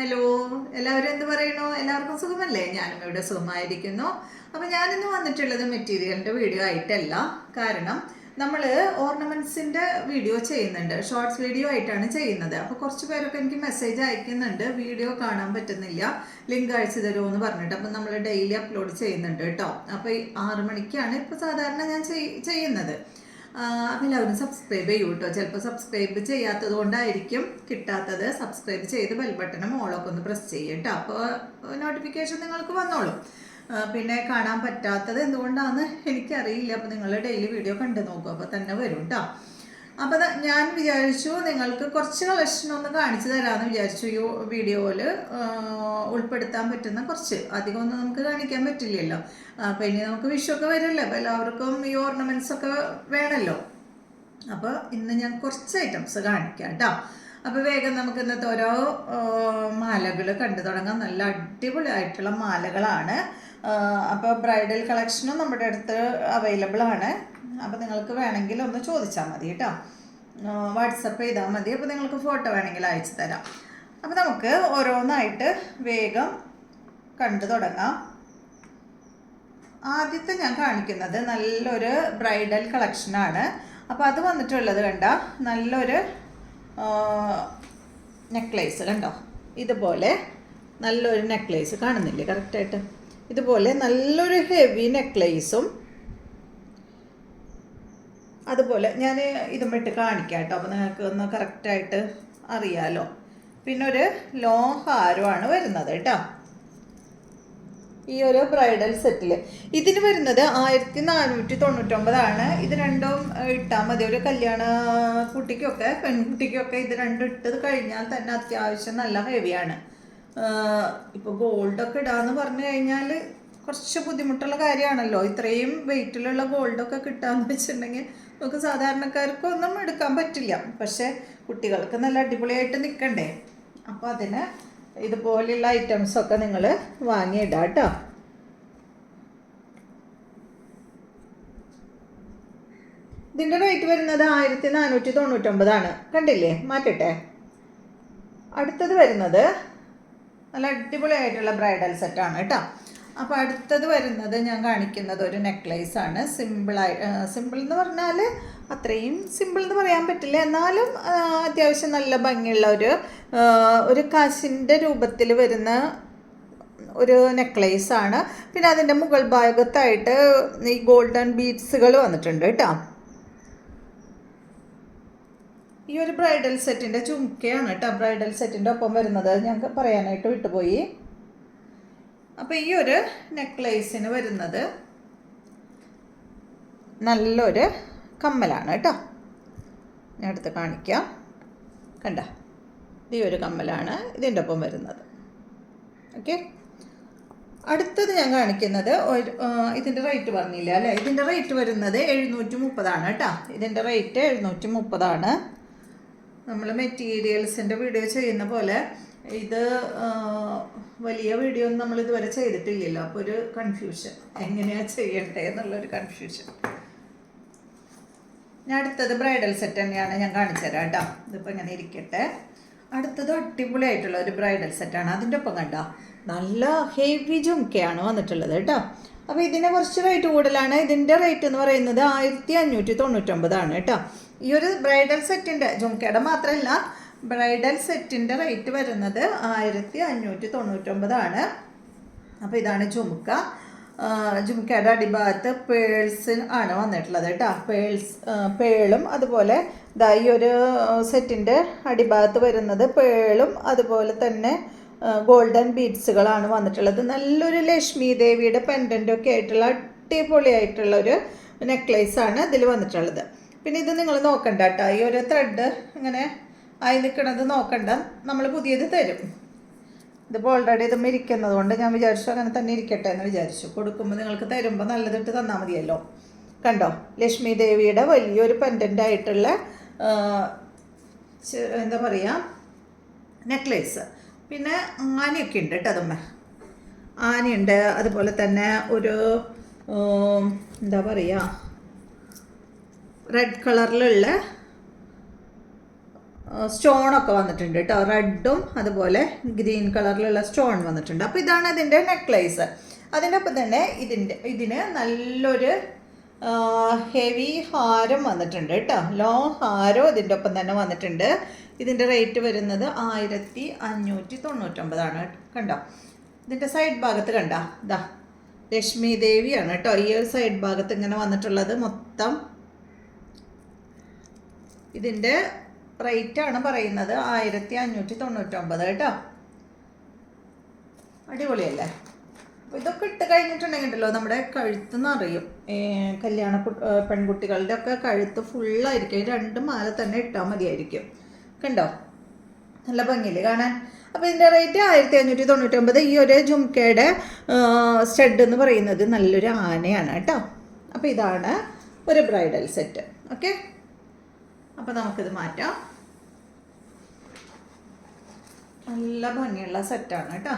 Hello, എല്ലാവരും എന്ത് പറയുന്നു? എല്ലാവർക്കും സുഖമല്ലേ? ഞാനും ഇവിടെ സുഖമായിരിക്കുന്നു. അപ്പോൾ ഞാനിന്ന് വന്നിട്ടുള്ളത് മെറ്റീരിയലിൻ്റെ വീഡിയോ ആയിട്ടല്ല. കാരണം നമ്മൾ ഓർണമെൻറ്റ്സിൻ്റെ വീഡിയോ ചെയ്യുന്നുണ്ട്, ഷോർട്സ് വീഡിയോ ആയിട്ടാണ് ചെയ്യുന്നത്. അപ്പോൾ കുറച്ച് പേരൊക്കെ എനിക്ക് മെസ്സേജ് അയക്കുന്നുണ്ട്, വീഡിയോ കാണാൻ പറ്റുന്നില്ല, ലിങ്ക് അയച്ചു തരുമോ എന്ന് പറഞ്ഞിട്ട്. അപ്പോൾ നമ്മൾ ഡെയിലി അപ്ലോഡ് ചെയ്യുന്നുണ്ട് കേട്ടോ. അപ്പോൾ 6 മണിക്കാണ് ഇപ്പോൾ സാധാരണ ഞാൻ ചെയ്യുന്നത്. അപ്പം എല്ലാവരും സബ്സ്ക്രൈബ് ചെയ്യൂ കേട്ടോ. ചിലപ്പോൾ സബ്സ്ക്രൈബ് ചെയ്യാത്തത് കൊണ്ടായിരിക്കും കിട്ടാത്തത്. സബ്സ്ക്രൈബ് ചെയ്ത് ബെൽ ബട്ടണും ഓളൊക്കെ ഒന്ന് പ്രസ് ചെയ്യും കേട്ടോ. അപ്പോൾ നോട്ടിഫിക്കേഷൻ നിങ്ങൾക്ക് വന്നോളും. പിന്നെ കാണാൻ പറ്റാത്തത് എന്തുകൊണ്ടാണെന്ന് എനിക്കറിയില്ല. അപ്പോൾ നിങ്ങൾ ഡെയിലി വീഡിയോ കണ്ടു നോക്കും, അപ്പോൾ തന്നെ വരും കേട്ടോ. അപ്പോൾ ഞാൻ വിചാരിച്ചു നിങ്ങൾക്ക് കുറച്ച് കളക്ഷൻ ഒന്ന് കാണിച്ചു തരാമെന്ന് വിചാരിച്ചു. ഈ വീഡിയോയിൽ ഉൾപ്പെടുത്താൻ പറ്റുന്ന കുറച്ച്, അധികം ഒന്നും നമുക്ക് കാണിക്കാൻ പറ്റില്ലല്ലോ. അപ്പോൾ ഇനി നമുക്ക് വിഷുവൊക്കെ വരുമല്ലോ, അപ്പോൾ എല്ലാവർക്കും ഈ ഓർണമെൻറ്റ്സ് ഒക്കെ വേണമല്ലോ. അപ്പോൾ ഇന്ന് ഞാൻ കുറച്ച് ഐറ്റംസ് കാണിക്കാം കേട്ടോ. അപ്പോൾ വേഗം നമുക്ക് ഇന്നത്തെ ഓരോ മാലകൾ കണ്ടു തുടങ്ങാം. നല്ല അടിപൊളിയായിട്ടുള്ള മാലകളാണ്. അപ്പോൾ ബ്രൈഡൽ കളക്ഷനും നമ്മുടെ അടുത്ത് അവൈലബിൾ ആണ്. അപ്പോൾ നിങ്ങൾക്ക് വേണമെങ്കിൽ ഒന്ന് ചോദിച്ചാൽ മതി കേട്ടോ. വാട്സപ്പ് ചെയ്താൽ മതി. അപ്പോൾ നിങ്ങൾക്ക് ഫോട്ടോ വേണമെങ്കിൽ അയച്ചു തരാം. അപ്പോൾ നമുക്ക് ഓരോന്നായിട്ട് വേഗം കണ്ടു തുടങ്ങാം. ആദ്യത്തെ ഞാൻ കാണിക്കുന്നത് നല്ലൊരു ബ്രൈഡൽ കളക്ഷനാണ്. അപ്പോൾ അത് വന്നിട്ടുള്ളത് കണ്ട നല്ലൊരു നെക്ലേസ് കണ്ടോ. ഇതുപോലെ നല്ലൊരു നെക്ലേസ് കാണുന്നില്ലേ കറക്റ്റായിട്ട്? ഇതുപോലെ നല്ലൊരു ഹെവി നെക്ലേസും അതുപോലെ ഞാൻ ഇതും ഇട്ട് കാണിക്കാം കേട്ടോ. അപ്പോൾ നിങ്ങൾക്ക് ഒന്ന് കറക്റ്റായിട്ട് അറിയാമല്ലോ. പിന്നെ ഒരു ലോങ് ഹാരമാണ് വരുന്നത് കേട്ടോ. ഈ ഒരു ബ്രൈഡൽ സെറ്റിൽ ഇതിന് വരുന്നത് 1499 ഇത് രണ്ടും ഇട്ടാൽ മതി. ഒരു കല്യാണ കുട്ടിക്കൊക്കെ പെൺകുട്ടിക്കൊക്കെ ഇത് രണ്ടും ഇട്ടത് കഴിഞ്ഞാൽ തന്നെ അത്യാവശ്യം നല്ല ഹെവിയാണ്. ഇപ്പോൾ ഗോൾഡൊക്കെ ഇടാന്ന് പറഞ്ഞു കഴിഞ്ഞാൽ കുറച്ച് ബുദ്ധിമുട്ടുള്ള കാര്യമാണല്ലോ. ഇത്രയും വെയിറ്റിലുള്ള ഗോൾഡൊക്കെ കിട്ടാന്ന് വെച്ചിട്ടുണ്ടെങ്കിൽ നമുക്ക് സാധാരണക്കാർക്കൊന്നും എടുക്കാൻ പറ്റില്ല. പക്ഷേ കുട്ടികൾക്ക് നല്ല അടിപൊളിയായിട്ട് നിൽക്കണ്ടേ. അപ്പോൾ അതിന് ഇതുപോലെയുള്ള ഐറ്റംസൊക്കെ നിങ്ങൾ വാങ്ങിയിടാം കേട്ടോ. ഇതിൻ്റെ റേറ്റ് വരുന്നത് 1499 കണ്ടില്ലേ? മാറ്റട്ടെ. അടുത്തത് വരുന്നത് നല്ല അടിപൊളിയായിട്ടുള്ള ബ്രൈഡൽ സെറ്റാണ് കേട്ടോ. അപ്പോൾ അടുത്തത് വരുന്നത് ഞാൻ കാണിക്കുന്നത് ഒരു നെക്ലേസാണ്. സിമ്പിൾ എന്ന് പറഞ്ഞാൽ അത്രയും സിമ്പിൾ എന്ന് പറയാൻ പറ്റില്ല, എന്നാലും അത്യാവശ്യം നല്ല ഭംഗിയുള്ള ഒരു കാശിൻ്റെ രൂപത്തിൽ വരുന്ന ഒരു നെക്ലേസാണ്. പിന്നെ അതിൻ്റെ മുകൾ ഭാഗത്തായിട്ട് ഈ ഗോൾഡൻ ബീഡ്സുകൾ വന്നിട്ടുണ്ട് കേട്ടോ. ഈ ഒരു ബ്രൈഡൽ സെറ്റിൻ്റെ ചുമക്കയാണ് കേട്ടോ ബ്രൈഡൽ സെറ്റിൻ്റെ ഒപ്പം വരുന്നത്. ഞങ്ങൾക്ക് പറയാനായിട്ട് വിട്ടുപോയി. അപ്പോൾ ഈ ഒരു നെക്ലേസിന് വരുന്നത് നല്ലൊരു കമ്മലാണ് കേട്ടോ. ഞാൻ എടുത്ത് കാണിക്കാം. കണ്ട, ഈ ഒരു കമ്മലാണ് ഇതിൻ്റെ ഒപ്പം വരുന്നത്. ഓക്കെ, അടുത്തത് ഞാൻ കാണിക്കുന്നത് ഇതിൻ്റെ റേറ്റ് പറഞ്ഞില്ല അല്ലേ? ഇതിൻ്റെ റേറ്റ് വരുന്നത് 730 കേട്ടോ. ഇതിൻ്റെ റേറ്റ് 730. നമ്മൾ മെറ്റീരിയൽസിൻ്റെ വീഡിയോ ചെയ്യുന്ന പോലെ ഇത് വലിയ വീഡിയോ ഒന്നും നമ്മൾ ഇതുവരെ ചെയ്തിട്ടില്ലല്ലോ. അപ്പോൾ ഒരു കൺഫ്യൂഷൻ, എങ്ങനെയാണ് ചെയ്യണ്ടേ എന്നുള്ളൊരു കൺഫ്യൂഷൻ. ഞാൻ അടുത്തത് ബ്രൈഡൽ സെറ്റ് തന്നെയാണ് ഞാൻ കാണിച്ചു തരാം കേട്ടോ. ഇതിപ്പോൾ ഇങ്ങനെ ഇരിക്കട്ടെ. അടുത്തത് അടിപൊളിയായിട്ടുള്ള ഒരു ബ്രൈഡൽ സെറ്റാണ്. അതിൻ്റെ ഒപ്പം കണ്ടോ നല്ല ഹെവി ജുംക്കയാണ് വന്നിട്ടുള്ളത് കേട്ടോ. അപ്പോൾ ഇതിന് കുറച്ച് റേറ്റ് കൂടുതലാണ്. ഇതിൻ്റെ റേറ്റ് എന്ന് പറയുന്നത് 1599 കേട്ടോ. ഈ ഒരു ബ്രൈഡൽ സെറ്റിൻ്റെ ജുംക്കയുടെ മാത്രമല്ല, ബ്രൈഡൽ സെറ്റിൻ്റെ റേറ്റ് വരുന്നത് 1599. അപ്പോൾ ഇതാണ് ജുംക്ക. ജുംക്കയുടെ അടിഭാഗത്ത് പേൾസ് ആണ് വന്നിട്ടുള്ളത് കേട്ടോ. പേളും അതുപോലെ ഈ ഒരു സെറ്റിൻ്റെ അടിഭാഗത്ത് വരുന്നത് പേളും അതുപോലെ തന്നെ ഗോൾഡൻ ബീഡ്സുകളാണ് വന്നിട്ടുള്ളത്. നല്ലൊരു ലക്ഷ്മി ദേവിയുടെ പെൻഡൻ്റൊക്കെ ആയിട്ടുള്ള അടിപൊളിയായിട്ടുള്ളൊരു നെക്ലേസാണ് ഇതിൽ വന്നിട്ടുള്ളത്. പിന്നെ ഇത് നിങ്ങൾ നോക്കണ്ട കേട്ടോ. ഈ ഒരു ത്രെഡ് ഇങ്ങനെ ആയി നിൽക്കണത് നോക്കണ്ട, നമ്മൾ പുതിയത് തരും. ഇതിപ്പോൾ ഓൾറെഡി ഇതും ഇരിക്കുന്നത് കൊണ്ട് ഞാൻ വിചാരിച്ചു അങ്ങനെ തന്നെ ഇരിക്കട്ടെ എന്ന് വിചാരിച്ചു. കൊടുക്കുമ്പോൾ നിങ്ങൾക്ക് തരുമ്പോൾ നല്ലതിട്ട് തന്നാൽ മതിയല്ലോ. കണ്ടോ, ലക്ഷ്മി ദേവിയുടെ വലിയൊരു പെൻഡൻ്റായിട്ടുള്ള എന്താ പറയുക നെക്ലേസ്. പിന്നെ ആനയൊക്കെ ഉണ്ട് കേട്ടോ. അതുമ്മ ആനയുണ്ട്. അതുപോലെ തന്നെ ഒരു എന്താ പറയുക റെഡ് കളറിലുള്ള സ്റ്റോണൊക്കെ വന്നിട്ടുണ്ട് കേട്ടോ. റെഡും അതുപോലെ ഗ്രീൻ കളറിലുള്ള സ്റ്റോൺ വന്നിട്ടുണ്ട്. അപ്പോൾ ഇതാണ് അതിൻ്റെ നെക്ലേസ്. അതിൻ്റെ ഒപ്പം തന്നെ ഇതിന് നല്ലൊരു ഹെവി ഹാരം വന്നിട്ടുണ്ട് കേട്ടോ. ലോങ് ഹാരം ഇതിൻ്റെ ഒപ്പം തന്നെ വന്നിട്ടുണ്ട്. ഇതിൻ്റെ റേറ്റ് വരുന്നത് 1599 കണ്ടോ. ഇതിൻ്റെ സൈഡ് ഭാഗത്ത് കണ്ടോ, ഇതാ ലക്ഷ്മി ദേവിയാണ് കേട്ടോ. ഈ ഒരു സൈഡ് ഭാഗത്ത് ഇങ്ങനെ വന്നിട്ടുള്ളത് മൊത്തം. ഇതിൻ്റെ റേറ്റാണ് പറയുന്നത് 1599 കേട്ടോ. അടിപൊളിയല്ലേ. അപ്പോൾ ഇതൊക്കെ ഇട്ട് കഴിഞ്ഞിട്ടുണ്ടെങ്കിലോ നമ്മുടെ കഴുത്ത് നിറയും. കല്യാണ പെൺകുട്ടികളുടെ ഒക്കെ കഴുത്ത് ഫുള്ളായിരിക്കും. 2 മാല തന്നെ ഇട്ടാൽ മതിയായിരിക്കും. കണ്ടോ, നല്ല ഭംഗിയില്ലേ കാണാൻ. അപ്പോൾ ഇതിൻ്റെ റേറ്റ് 1599. ഈ ഒരു ജുംക്കയുടെ സ്റ്റഡ് എന്ന് പറയുന്നത് നല്ലൊരു ആനയാണ് കേട്ടോ. അപ്പോൾ ഇതാണ് ഒരു ബ്രൈഡൽ സെറ്റ്. ഓക്കെ, അപ്പോൾ നമുക്കിത് മാറ്റാം. നല്ല ഭംഗിയുള്ള സെറ്റാണ് കേട്ടോ.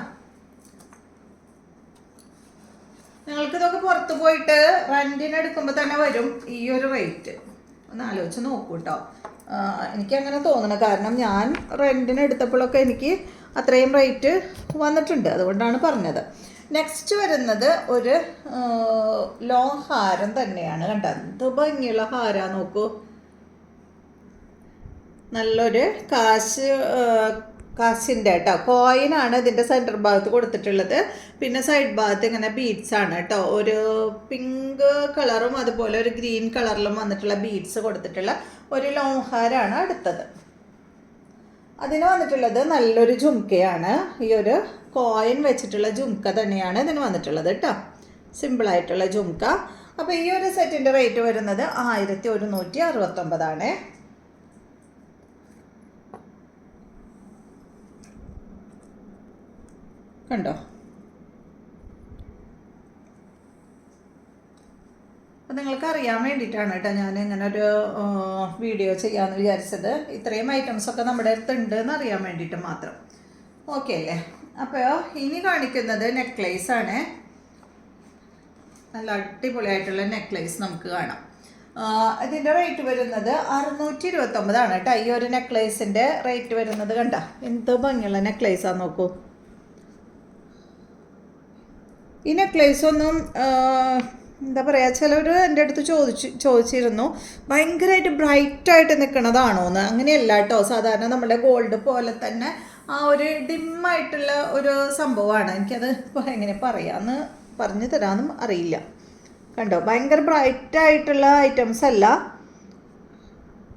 നിങ്ങൾക്കിതൊക്കെ പുറത്ത് പോയിട്ട് റെൻറ്റിന് എടുക്കുമ്പോൾ തന്നെ വരും ഈ ഒരു റേറ്റ്. ഒന്ന് ആലോചിച്ച് നോക്കൂ കേട്ടോ. എനിക്കങ്ങനെ തോന്നണം, കാരണം ഞാൻ റെൻറ്റിന് എടുത്തപ്പോഴൊക്കെ എനിക്ക് അത്രയും റേറ്റ് വന്നിട്ടുണ്ട്, അതുകൊണ്ടാണ് പറഞ്ഞത്. നെക്സ്റ്റ് വരുന്നത് ഒരു ലോങ് ഹാരം തന്നെയാണ് കണ്ടോ. എന്ത് ഭംഗിയുള്ള ഹാരം നോക്കൂ. നല്ലൊരു കാശിൻ്റെ കേട്ടോ കോയിനാണ് ഇതിൻ്റെ സെൻറ്റർ ഭാഗത്ത് കൊടുത്തിട്ടുള്ളത്. പിന്നെ സൈഡ് ഭാഗത്ത് ഇങ്ങനെ ബീഡ്സ് ആണ് കേട്ടോ. ഒരു പിങ്ക് കളറും അതുപോലെ ഒരു ഗ്രീൻ കളറിലും വന്നിട്ടുള്ള ബീഡ്സ് കൊടുത്തിട്ടുള്ള ഒരു ലോങ് ഹാരാണ് അടുത്തത്. അതിന് വന്നിട്ടുള്ളത് നല്ലൊരു ജുംക്കയാണ്. ഈ ഒരു കോയിൻ വെച്ചിട്ടുള്ള ജുംക്ക തന്നെയാണ് ഇതിന് വന്നിട്ടുള്ളത് കേട്ടോ. സിമ്പിളായിട്ടുള്ള ജുംക്ക. അപ്പോൾ ഈ ഒരു സെറ്റിൻ്റെ റേറ്റ് വരുന്നത് 1169 കണ്ടോ. അപ്പോൾ നിങ്ങൾക്ക് അറിയാൻ വേണ്ടിയിട്ടാണ് കേട്ടോ ഞാൻ ഇങ്ങനെ ഒരു വീഡിയോ ചെയ്യാമെന്ന് വിചാരിച്ചത്. ഇത്രയും ഐറ്റംസൊക്കെ നമ്മുടെ അടുത്തുണ്ട് എന്ന് അറിയാൻ വേണ്ടിയിട്ട് മാത്രം. ഓക്കെ അല്ലേ. അപ്പോൾ ഇനി കാണിക്കുന്നത് നെക്ലേസ് ആണ്. നല്ല അടിപൊളിയായിട്ടുള്ള നെക്ലേസ് നമുക്ക് കാണാം. ഇതിൻ്റെ റേറ്റ് വരുന്നത് 629 കേട്ടോ. ഈ ഒരു നെക്ലേസിൻ്റെ റേറ്റ് വരുന്നത് കണ്ടോ, എന്ത് ഭംഗിയുള്ള നെക്ലേസാന്ന് നോക്കൂ. ഈ നെക്ലേസ് ഒന്നും എന്താ പറയുക, ചിലർ എൻ്റെ അടുത്ത് ചോദിച്ചിരുന്നു ഭയങ്കരമായിട്ട് ബ്രൈറ്റായിട്ട് നിൽക്കണതാണോ എന്ന്. അങ്ങനെയല്ല കേട്ടോ. സാധാരണ നമ്മുടെ ഗോൾഡ് പോലെ തന്നെ ആ ഒരു ഡിമ്മായിട്ടുള്ള ഒരു സംഭവമാണ്. എനിക്കത് എങ്ങനെ പറയാമെന്ന് പറഞ്ഞു തരാമെന്നും അറിയില്ല. കണ്ടോ, ഭയങ്കര ബ്രൈറ്റായിട്ടുള്ള ഐറ്റംസ് അല്ല.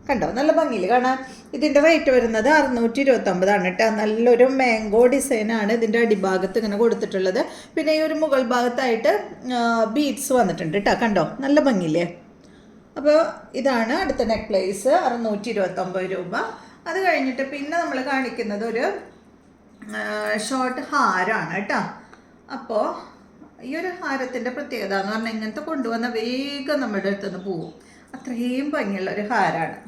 കണ്ടോ, നല്ല ഭംഗിയിൽ കാണാൻ. ഇതിൻ്റെ റേറ്റ് വരുന്നത് 629 കേട്ടോ. നല്ലൊരു മാംഗോ ഡിസൈനാണ് ഇതിൻ്റെ അടിഭാഗത്ത് ഇങ്ങനെ കൊടുത്തിട്ടുള്ളത്. പിന്നെ ഈ ഒരു മുകൾ ഭാഗത്തായിട്ട് ബീഡ്സ് വന്നിട്ടുണ്ട് കേട്ടോ. കണ്ടോ, നല്ല ഭംഗിയില്ലേ. അപ്പോൾ ഇതാണ് അടുത്ത നെക്ലേസ്, 629 രൂപ. അത് കഴിഞ്ഞിട്ട് പിന്നെ നമ്മൾ കാണിക്കുന്നത് ഒരു ഷോർട്ട് ഹാരമാണ് കേട്ടോ. അപ്പോൾ ഈ ഒരു ഹാരത്തിൻ്റെ പ്രത്യേകത എന്ന് പറഞ്ഞാൽ ഇങ്ങനത്തെ കൊണ്ടുവന്ന വേഗം നമ്മുടെ അടുത്തുനിന്ന് പോവും. അത്രയും ഭംഗിയുള്ള ഒരു ഹാരമാണ്.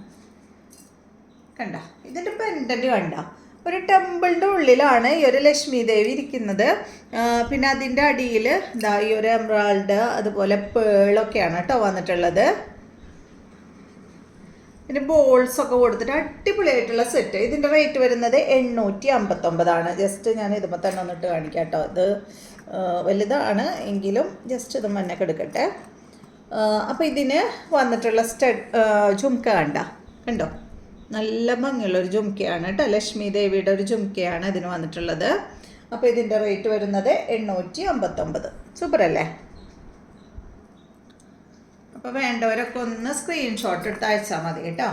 കണ്ട, ഇതിൻ്റെ പെൻഡൻറ്റ് കണ്ട, ഒരു ടെമ്പിളിൻ്റെ ഉള്ളിലാണ് ഈ ഒരു ലക്ഷ്മി ദേവി ഇരിക്കുന്നത്. പിന്നെ അതിൻ്റെ അടിയിൽ ഇതാ ഈ ഒരു എമറാൾഡ് അതുപോലെ പേളൊക്കെയാണ് കേട്ടോ വന്നിട്ടുള്ളത്. പിന്നെ ബോൾസൊക്കെ കൊടുത്തിട്ട് അടിപൊളിയായിട്ടുള്ള സെറ്റ്. ഇതിൻ്റെ റേറ്റ് വരുന്നത് 859. ജസ്റ്റ് ഞാൻ ഇതുമ്പോൾ തന്നെ ഒന്നിട്ട് കാണിക്കാം കേട്ടോ. ഇത് വലുതാണ് എങ്കിലും ജസ്റ്റ് ഇത് മഞ്ഞൊക്കെ എടുക്കട്ടെ. അപ്പോൾ ഇതിന് വന്നിട്ടുള്ള ജുംക്ക കണ്ടോ, നല്ല ഭംഗിയുള്ളൊരു ജുംക്കയാണ് കേട്ടോ. ലക്ഷ്മി ദേവിയുടെ ഒരു ജുംക്കയാണ് ഇതിന് വന്നിട്ടുള്ളത്. അപ്പോൾ ഇതിൻ്റെ റേറ്റ് വരുന്നത് 859. സൂപ്പർ അല്ലേ. അപ്പോൾ വേണ്ടവരൊക്കെ ഒന്ന് സ്ക്രീൻഷോട്ട് എടുത്ത് അയച്ചാൽ മതി കേട്ടോ.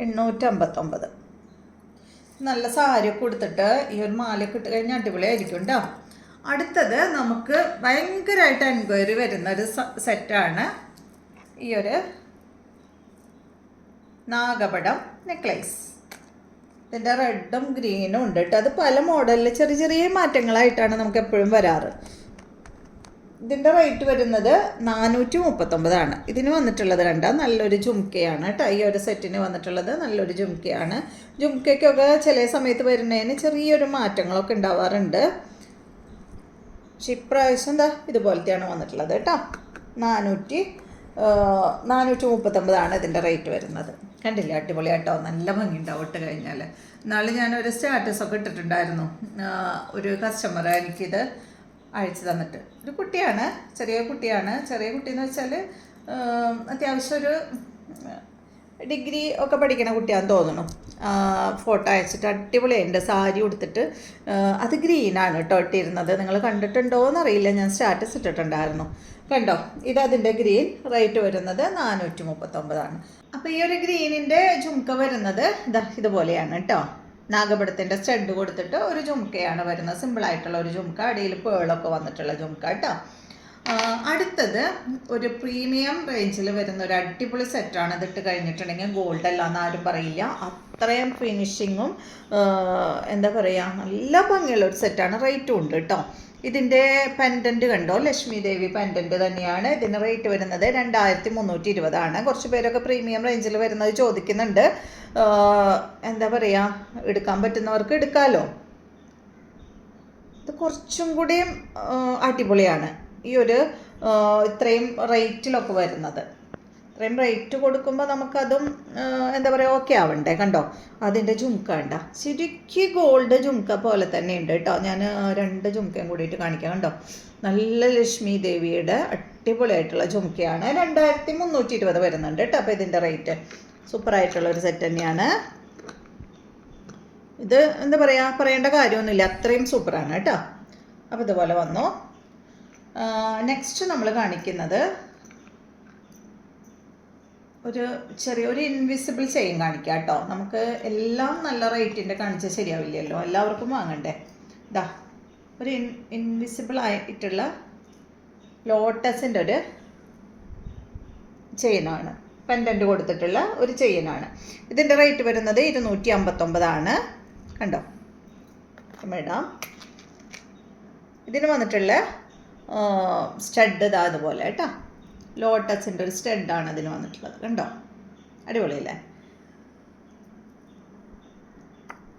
$859. നല്ല സാരിയൊക്കെ കൊടുത്തിട്ട് ഈ ഒരു മാലയൊക്കെ ഇട്ട് കഴിഞ്ഞാൽ അടിപൊളിയായിരിക്കും കേട്ടോ. അടുത്തത് നമുക്ക് ഭയങ്കരമായിട്ട് എൻക്വയറി വരുന്ന ഒരു സെറ്റാണ് ഈ ഒരു നാഗപടം നെക്ലേസ്. ഇതിൻ്റെ റെഡും ഗ്രീനും ഉണ്ട് കേട്ടോ. അത് പല മോഡലിൽ ചെറിയ ചെറിയ മാറ്റങ്ങളായിട്ടാണ് നമുക്ക് എപ്പോഴും വരാറ്. ഇതിൻ്റെ റേറ്റ് വരുന്നത് 439. ഇതിന് വന്നിട്ടുള്ളത് കണ്ടാൽ നല്ലൊരു ജുംക്കയാണ് കേട്ടോ. ഈ ഒരു സെറ്റിന് വന്നിട്ടുള്ളത് നല്ലൊരു ജുംക്കയാണ്. ജുംക്കയ്ക്കൊക്കെ ചില സമയത്ത് വരുന്നതിന് ചെറിയൊരു മാറ്റങ്ങളൊക്കെ ഉണ്ടാവാറുണ്ട്. പക്ഷെ ഇപ്രാവശ്യം എന്താ ഇതുപോലത്തെയാണ് വന്നിട്ടുള്ളത് കേട്ടോ. 439 ഇതിൻ്റെ റേറ്റ് വരുന്നത്. കണ്ടില്ലേ, അടിപൊളിയാട്ടോ, നല്ല ഭംഗിയുണ്ടാവും ഇട്ട് കഴിഞ്ഞാൽ. നാളെ ഞാനൊരു സ്റ്റാറ്റസൊക്കെ ഇട്ടിട്ടുണ്ടായിരുന്നു. ഒരു കസ്റ്റമർ എനിക്കിത് അയച്ചു തന്നിട്ട്, ഒരു കുട്ടിയാണ്, ചെറിയ കുട്ടിയാണ്. ചെറിയ കുട്ടിയെന്ന് വെച്ചാൽ അത്യാവശ്യം ഒരു ഡിഗ്രി ഒക്കെ പഠിക്കുന്ന കുട്ടിയാണെന്ന് തോന്നുന്നു. ഫോട്ടോ അയച്ചിട്ട് അടിപൊളിയുണ്ട്, സാരി ഉടുത്തിട്ട്. അത് ഗ്രീനാണ് കേട്ടോ ഇട്ടിരുന്നത്. നിങ്ങൾ കണ്ടിട്ടുണ്ടോ എന്നറിയില്ല, ഞാൻ സ്റ്റാറ്റസ് ഇട്ടിട്ടുണ്ടായിരുന്നു. കണ്ടോ, ഇതതിൻ്റെ ഗ്രീൻ. റേറ്റ് വരുന്നത് 439. അപ്പോൾ ഈ ഒരു ഗ്രീനിൻ്റെ ജുംക്ക വരുന്നത് ഇതുപോലെയാണ് കേട്ടോ. നാഗപടത്തിൻ്റെ സ്റ്റഡ് കൊടുത്തിട്ട് ഒരു ജുംക്കയാണ് വരുന്നത്. സിമ്പിളായിട്ടുള്ള ഒരു ജുംക്ക, അടിയിൽ പേളൊക്കെ വന്നിട്ടുള്ള ജുംക്ക കേട്ടോ. അടുത്തത് ഒരു പ്രീമിയം റേഞ്ചിൽ വരുന്ന ഒരു അടിപൊളി സെറ്റാണ്. ഇതിട്ട് കഴിഞ്ഞിട്ടുണ്ടെങ്കിൽ ഗോൾഡ് അല്ല എന്നാരും പറയില്ല, അത്രയും ഫിനിഷിങ്ങും എന്താ പറയുക, നല്ല ഭംഗിയുള്ള ഒരു സെറ്റാണ്. റേറ്റും ഉണ്ട് കേട്ടോ. ഇതിൻ്റെ പെൻഡൻറ്റ് കണ്ടോ, ലക്ഷ്മി ദേവി പെൻഡൻറ്റ് തന്നെയാണ്. ഇതിന് റേറ്റ് വരുന്നത് 2320. കുറച്ച് പേരൊക്കെ പ്രീമിയം റേഞ്ചിൽ വരുന്നത് ചോദിക്കുന്നുണ്ട്. എന്താ പറയുക, എടുക്കാൻ പറ്റുന്നവർക്ക് എടുക്കാമല്ലോ. ഇത് കുറച്ചും കൂടിയും അടിപൊളിയാണ് ഈ ഒരു ഇത്രയും റേറ്റിലൊക്കെ വരുന്നത്. ഇത്രയും റേറ്റ് കൊടുക്കുമ്പോൾ നമുക്കതും എന്താ പറയുക, ഓക്കെ ആവണ്ടേ. കണ്ടോ, അതിൻ്റെ ജുംക്ക ഉണ്ട, ശരിക്കും ഗോൾഡ് ജുംക്ക പോലെ തന്നെ ഉണ്ട് കേട്ടോ. ഞാൻ 2 ജുംക്കയും കൂടിയിട്ട് കാണിക്കാം. കണ്ടോ, നല്ല ലക്ഷ്മി ദേവിയുടെ അടിപൊളിയായിട്ടുള്ള ജുംക്കയാണ്. 2320 വരുന്നുണ്ട് കേട്ടോ. അപ്പോൾ ഇതിൻ്റെ റേറ്റ് സൂപ്പറായിട്ടുള്ളൊരു സെറ്റ് തന്നെയാണ്. ഇത് എന്താ പറയുക, പറയേണ്ട കാര്യമൊന്നുമില്ല, അത്രയും സൂപ്പറാണ് കേട്ടോ. അപ്പോൾ ഇതുപോലെ വന്നു. നെക്സ്റ്റ് നമ്മൾ കാണിക്കുന്നത് ഒരു ചെറിയൊരു ഇൻവിസിബിൾ ചെയിൻ കാണിക്കാം കേട്ടോ. നമുക്ക് എല്ലാം നല്ല റേറ്റിൻ്റെ കാണിച്ചാൽ ശരിയാവില്ലല്ലോ, എല്ലാവർക്കും വാങ്ങണ്ടേ. ഇതാ ഒരു ഇൻവിസിബിൾ ആയിട്ടുള്ള ലോട്ടസിൻ്റെ ഒരു ചെയിനാണ്, പെൻഡൻറ്റ് കൊടുത്തിട്ടുള്ള ഒരു ചെയിനാണ്. ഇതിൻ്റെ റേറ്റ് വരുന്നത് 259. കണ്ടോ, ഇടാം. ഇതിന് വന്നിട്ടുള്ള സ്റ്റഡ് ഇതാ അതുപോലെ കേട്ടോ. ലോട്ടസിൻ്റെ ഒരു സ്റ്റഡാണ് അതിന് വന്നിട്ടുള്ളത്. കണ്ടോ, അടിപൊളിയല്ലേ.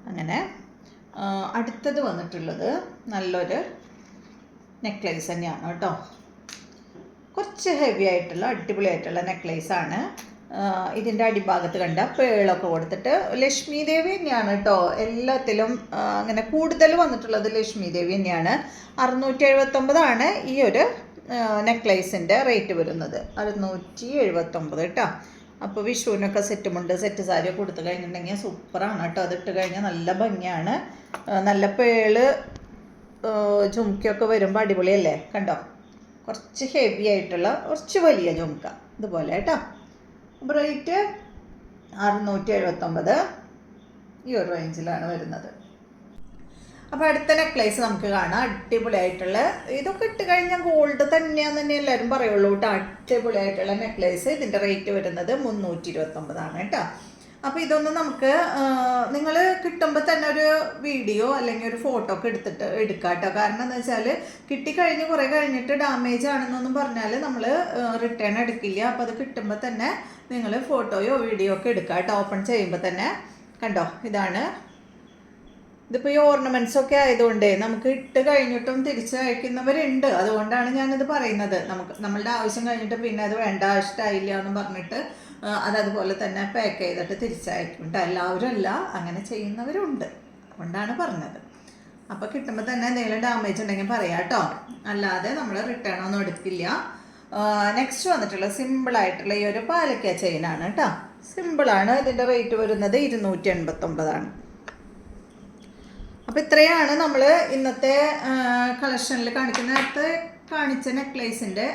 അങ്ങനെ അടുത്തത് വന്നിട്ടുള്ളത് നല്ലൊരു നെക്ലേസ് തന്നെയാണ് കേട്ടോ. കുറച്ച് ഹെവി ആയിട്ടുള്ള അടിപൊളിയായിട്ടുള്ള നെക്ലേസാണ്. ഇതിൻ്റെ അടിഭാഗത്ത് കണ്ട പേളൊക്കെ കൊടുത്തിട്ട് ലക്ഷ്മി ദേവി തന്നെയാണ് കേട്ടോ. എല്ലാത്തിലും അങ്ങനെ കൂടുതൽ വന്നിട്ടുള്ളത് ലക്ഷ്മി ദേവി തന്നെയാണ്. 679 ഈ ഒരു നെക്ലേസിൻ്റെ റേറ്റ് വരുന്നത്. 679 കേട്ടോ. അപ്പോൾ വിഷുവിനൊക്കെ സെറ്റുമുണ്ട്, സെറ്റ് സാരിയൊക്കെ കൊടുത്തു കഴിഞ്ഞിട്ടുണ്ടെങ്കിൽ സൂപ്പറാണ് കേട്ടോ. അതിട്ട് കഴിഞ്ഞാൽ നല്ല ഭംഗിയാണ്. നല്ല പേള് ജുംക്കയൊക്കെ വരുമ്പോൾ അടിപൊളിയല്ലേ. കണ്ടോ, കുറച്ച് ഹെവി ആയിട്ടുള്ള കുറച്ച് വലിയ ജുംക്ക ഇതുപോലെ കേട്ടോ. അപ്പോൾ റേറ്റ് 679 ഈ ഒരു റേഞ്ചിലാണ് വരുന്നത്. അപ്പോൾ അടുത്ത നെക്ലേസ് നമുക്ക് കാണാം. അടിപൊളിയായിട്ടുള്ള, ഇതൊക്കെ ഇട്ട് കഴിഞ്ഞാൽ ഗോൾഡ് തന്നെയാന്ന് തന്നെ എല്ലാവരും പറയുള്ളൂ കേട്ടോ. അടിപൊളിയായിട്ടുള്ള നെക്ലേസ്. ഇതിൻ്റെ റേറ്റ് വരുന്നത് 329 കേട്ടോ. അപ്പോൾ ഇതൊന്നും നമുക്ക് നിങ്ങൾ കിട്ടുമ്പോൾ തന്നെ ഒരു വീഡിയോ അല്ലെങ്കിൽ ഒരു ഫോട്ടോ ഒക്കെ എടുക്കാം കേട്ടോ. കാരണം എന്താ വെച്ചാൽ കിട്ടിക്കഴിഞ്ഞ് കുറേ കഴിഞ്ഞിട്ട് ഡാമേജ് ആണെന്നൊന്നും പറഞ്ഞാൽ നമ്മൾ റിട്ടേൺ എടുക്കില്ല. അപ്പോൾ അത് കിട്ടുമ്പോൾ തന്നെ നിങ്ങൾ ഫോട്ടോയോ വീഡിയോ ഒക്കെ എടുക്കാം കേട്ടോ. ഓപ്പൺ ചെയ്യുമ്പോൾ തന്നെ കണ്ടോ, ഇതാണ്. ഇതിപ്പോൾ ഈ ഓർണമെൻറ്റ്സ് ഒക്കെ ആയതുകൊണ്ട് നമുക്ക് ഇട്ട് കഴിഞ്ഞിട്ടും തിരിച്ച് അയക്കുന്നവരുണ്ട്. അതുകൊണ്ടാണ് ഞാനിത് പറയുന്നത്. നമ്മളുടെ ആവശ്യം കഴിഞ്ഞിട്ട് പിന്നെ അത് വേണ്ട, ഇഷ്ടമായില്ല എന്ന് പറഞ്ഞിട്ട് അതതുപോലെ തന്നെ പാക്ക് ചെയ്തിട്ട് തിരിച്ചയക്കും കേട്ടോ. എല്ലാവരും അല്ല, അങ്ങനെ ചെയ്യുന്നവരുണ്ട്. അതുകൊണ്ടാണ് പറഞ്ഞത്. അപ്പോൾ കിട്ടുമ്പോൾ തന്നെ എന്തെങ്കിലും ഡാമേജ് ഉണ്ടെങ്കിൽ പറയാം കേട്ടോ. അല്ലാതെ നമ്മൾ റിട്ടേൺ ഒന്നും എടുക്കില്ല. നെക്സ്റ്റ് വന്നിട്ടുള്ള സിമ്പിളായിട്ടുള്ള ഈ ഒരു പാലക്ക ചെയിനാണ് കേട്ടോ. സിമ്പിളാണ്. ഇതിൻ്റെ റേറ്റ് വരുന്നത് 289. അപ്പോൾ ഇത്രയാണ് നമ്മൾ ഇന്നത്തെ കളക്ഷനിൽ കാണിച്ച നെക്ലേസിൻ്റെ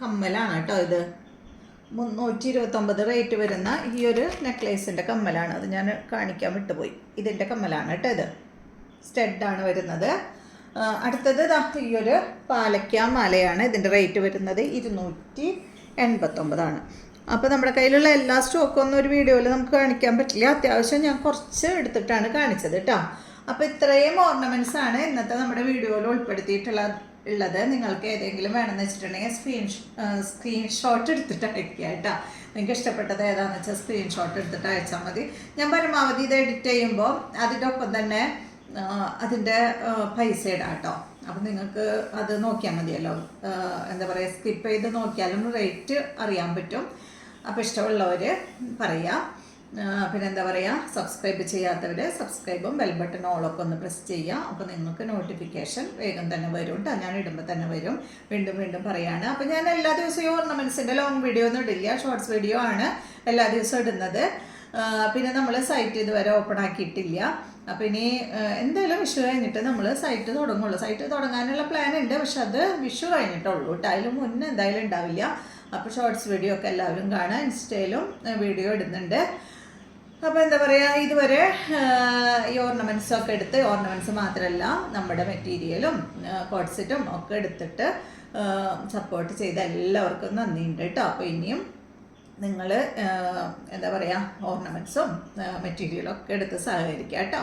കമ്മലാണ് കേട്ടോ. ഇത് 329 റേറ്റ് വരുന്ന ഈ ഒരു നെക്ലേസിൻ്റെ കമ്മലാണ്. അത് ഞാൻ കാണിക്കാൻ വിട്ടുപോയി. ഇതിൻ്റെ കമ്മലാണ് കേട്ടോ. ഇത് സ്റ്റഡാണ് വരുന്നത്. അടുത്തത് ഈ ഒരു പാലക്ക മാലയാണ്. ഇതിൻ്റെ റേറ്റ് വരുന്നത് 289. അപ്പോൾ നമ്മുടെ കയ്യിലുള്ള എല്ലാ സ്റ്റോക്കൊന്നും ഒരു വീഡിയോയിൽ നമുക്ക് കാണിക്കാൻ പറ്റില്ല. അത്യാവശ്യം ഞാൻ കുറച്ച് എടുത്തിട്ടാണ് കാണിച്ചത് കേട്ടോ. അപ്പോൾ ഇത്രയും ഓർണമെൻറ്റ്സ് ആണ് ഇന്നത്തെ നമ്മുടെ വീഡിയോയിൽ ഉൾപ്പെടുത്തിയിട്ടുള്ളത്. നിങ്ങൾക്ക് ഏതെങ്കിലും വേണമെന്ന് വെച്ചിട്ടുണ്ടെങ്കിൽ സ്ക്രീൻഷോട്ട് എടുത്തിട്ട് അയക്കുക കേട്ടോ. നിങ്ങൾക്ക് ഇഷ്ടപ്പെട്ടത് ഏതാണെന്ന് വെച്ചാൽ സ്ക്രീൻഷോട്ട് എടുത്തിട്ട് അയച്ചാൽ മതി. ഞാൻ പരമാവധി ഇത് എഡിറ്റ് ചെയ്യുമ്പോൾ അതിൻ്റെ ഒപ്പം തന്നെ അതിൻ്റെ പൈസ ഇടാം കേട്ടോ. അപ്പം നിങ്ങൾക്ക് അത് നോക്കിയാൽ മതിയല്ലോ. എന്താ പറയുക, സ്കിപ്പ് ചെയ്ത് നോക്കിയാലും റേറ്റ് അറിയാൻ പറ്റും. അപ്പോൾ ഇഷ്ടമുള്ളവർ പറയാം. പിന്നെ എന്താ പറയുക, സബ്സ്ക്രൈബ് ചെയ്യാത്തവർ സബ്സ്ക്രൈബും ബെൽ ബട്ടൺ ഓളൊക്കെ ഒന്ന് പ്രസ് ചെയ്യുക. അപ്പോൾ നിങ്ങൾക്ക് നോട്ടിഫിക്കേഷൻ വേഗം തന്നെ വരും കേട്ടോ. ഞാൻ ഇടുമ്പോൾ തന്നെ വരും. വീണ്ടും വീണ്ടും പറയാണ്. അപ്പോൾ ഞാൻ എല്ലാ ദിവസവും ഓർണമെൻറ്റ്സിൻ്റെ ലോങ് വീഡിയോ ഒന്നും ഇടില്ല, ഷോർട്സ് വീഡിയോ ആണ് എല്ലാ ദിവസവും ഇടുന്നത്. പിന്നെ നമ്മൾ സൈറ്റ് ഇതുവരെ ഓപ്പൺ ആക്കിയിട്ടില്ല. അപ്പോൾ ഇനി എന്തായാലും വിഷു കഴിഞ്ഞിട്ട് നമ്മൾ സൈറ്റ് തുടങ്ങുള്ളൂ. സൈറ്റ് തുടങ്ങാനുള്ള പ്ലാൻ ഉണ്ട്, പക്ഷെ അത് വിഷു കഴിഞ്ഞിട്ടുള്ളൂ കേട്ടോ. അതിന് മുന്നേ എന്തായാലും ഉണ്ടാവില്ല. അപ്പോൾ ഷോർട്സ് വീഡിയോ ഒക്കെ എല്ലാവരും കാണാം. ഇൻസ്റ്റയിലും വീഡിയോ ഇടുന്നുണ്ട്. അപ്പോൾ എന്താ പറയുക, ഇതുവരെ ഈ ഓർണമെൻറ്റ്സൊക്കെ എടുത്ത്, ഓർണമെൻറ്റ്സ് മാത്രമല്ല നമ്മുടെ മെറ്റീരിയലും കോഡ്സെറ്റും ഒക്കെ എടുത്തിട്ട് സപ്പോർട്ട് ചെയ്ത എല്ലാവർക്കും നന്ദിയുണ്ട് കേട്ടോ. അപ്പോൾ ഇനിയും നിങ്ങൾ എന്താ പറയുക, ഓർണമെൻറ്റ്സും മെറ്റീരിയലും ഒക്കെ എടുത്ത് സഹകരിക്കുക കേട്ടോ.